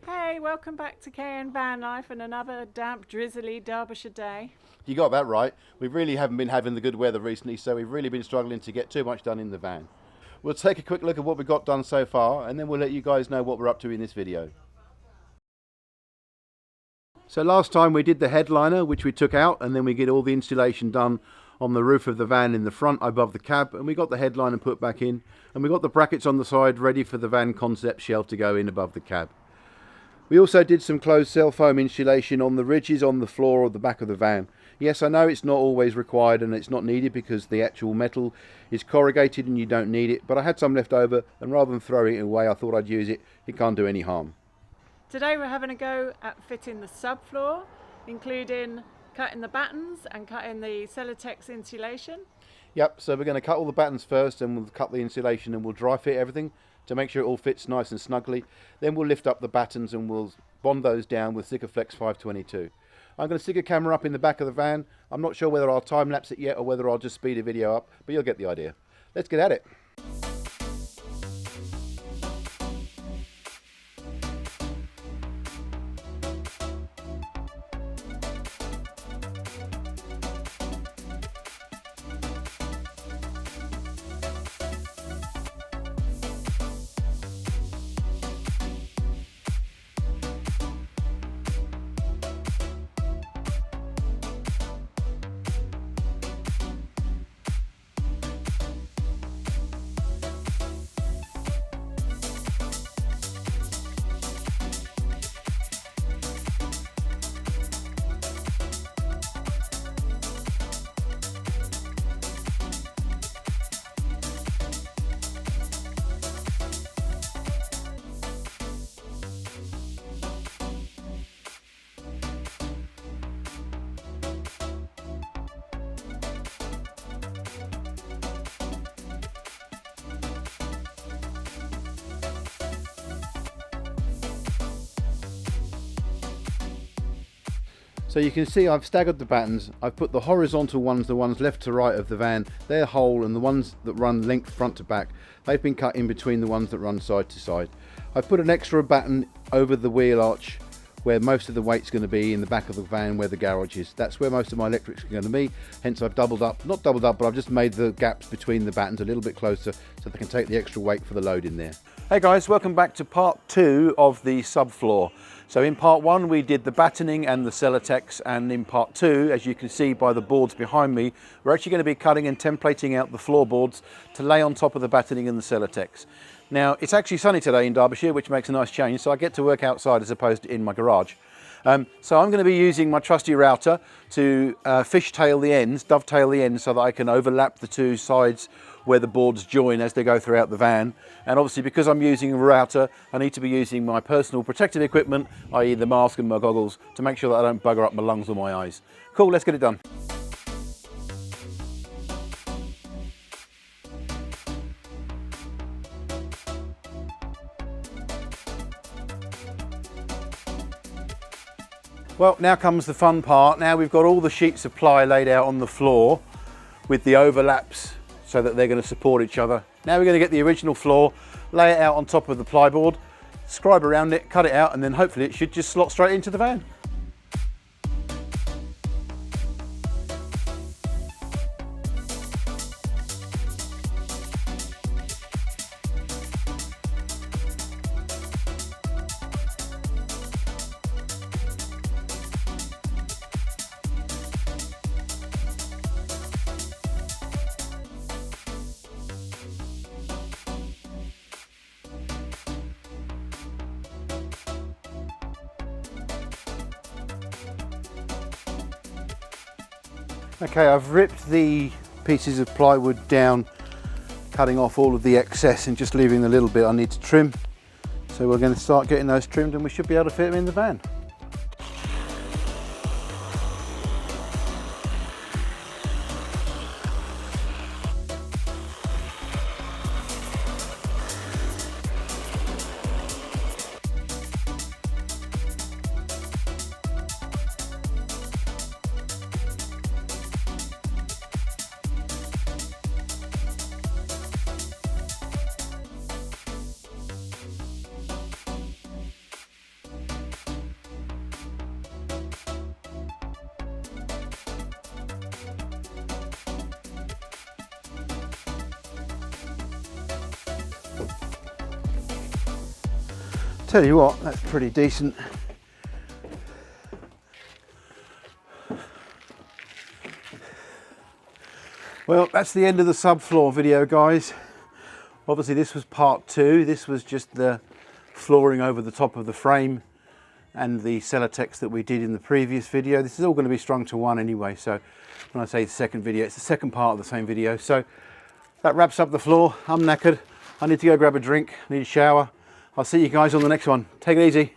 Hey, welcome back to KN Van Life and another damp, drizzly Derbyshire day. You got that right. We really haven't been having the good weather recently, so we've really been struggling to get too much done in the van. We'll take a quick look at what we've got done so far, and then we'll let you guys know what we're up to in this video. So last time we did the headliner, which we took out, and then we get all the installation done on the roof of the van in the front above the cab, and we got the headliner put back in, and we got the brackets on the side ready for the van concept shell to go in above the cab. We also did some closed cell foam insulation on the ridges on the floor or the back of the van. Yes, I know it's not always required and it's not needed because the actual metal is corrugated and you don't need it, but I had some left over and rather than throwing it away I thought I'd use it. It can't do any harm. Today we're having a go at fitting the subfloor, including cutting the battens and cutting the Celotex insulation. Yep, so we're going to cut all the battens first and we'll cut the insulation and we'll dry fit everything to make sure it all fits nice and snugly. Then we'll lift up the battens and we'll bond those down with Sikaflex 522. I'm going to stick a camera up in the back of the van. I'm not sure whether I'll time lapse it yet or whether I'll just speed a video up, but you'll get the idea. Let's get at it. So you can see I've staggered the battens. I've put the horizontal ones, the ones left to right of the van, they're whole, and the ones that run length front to back, they've been cut in between the ones that run side to side. I've put an extra batten over the wheel arch where most of the weight's going to be in the back of the van where the garage is. That's where most of my electrics are going to be, hence I've doubled up, not doubled up, but I've just made the gaps between the battens a little bit closer so they can take the extra weight for the load in there. Hey guys, welcome back to part 2 of the subfloor. So in part 1 we did the battening and the Celotex, and in part 2, as you can see by the boards behind me, we're actually going to be cutting and templating out the floorboards to lay on top of the battening and the Celotex. Now it's actually sunny today in Derbyshire, which makes a nice change, so I get to work outside as opposed to in my garage. So I'm going to be using my trusty router to fishtail the ends, dovetail the ends so that I can overlap the two sides where the boards join as they go throughout the van. And obviously because I'm using a router, I need to be using my personal protective equipment, i.e. the mask and my goggles, to make sure that I don't bugger up my lungs or my eyes. Cool, let's get it done. Well, now comes the fun part. Now we've got all the sheets of ply laid out on the floor with the overlaps so that they're going to support each other. Now we're going to get the original floor, lay it out on top of the plyboard, scribe around it, cut it out, and then hopefully it should just slot straight into the van. Okay, I've ripped the pieces of plywood down, cutting off all of the excess and just leaving the little bit I need to trim. So we're going to start getting those trimmed and we should be able to fit them in the van. Tell you what, that's pretty decent. Well, that's the end of the subfloor video, guys. Obviously this was part 2. This was just the flooring over the top of the frame and the Celotex that we did in the previous video. This is all going to be strung to one anyway, so when I say the second video, it's the second part of the same video. So that wraps up the floor. I'm knackered. I need to go grab a drink, I need a shower. I'll see you guys on the next one. Take it easy.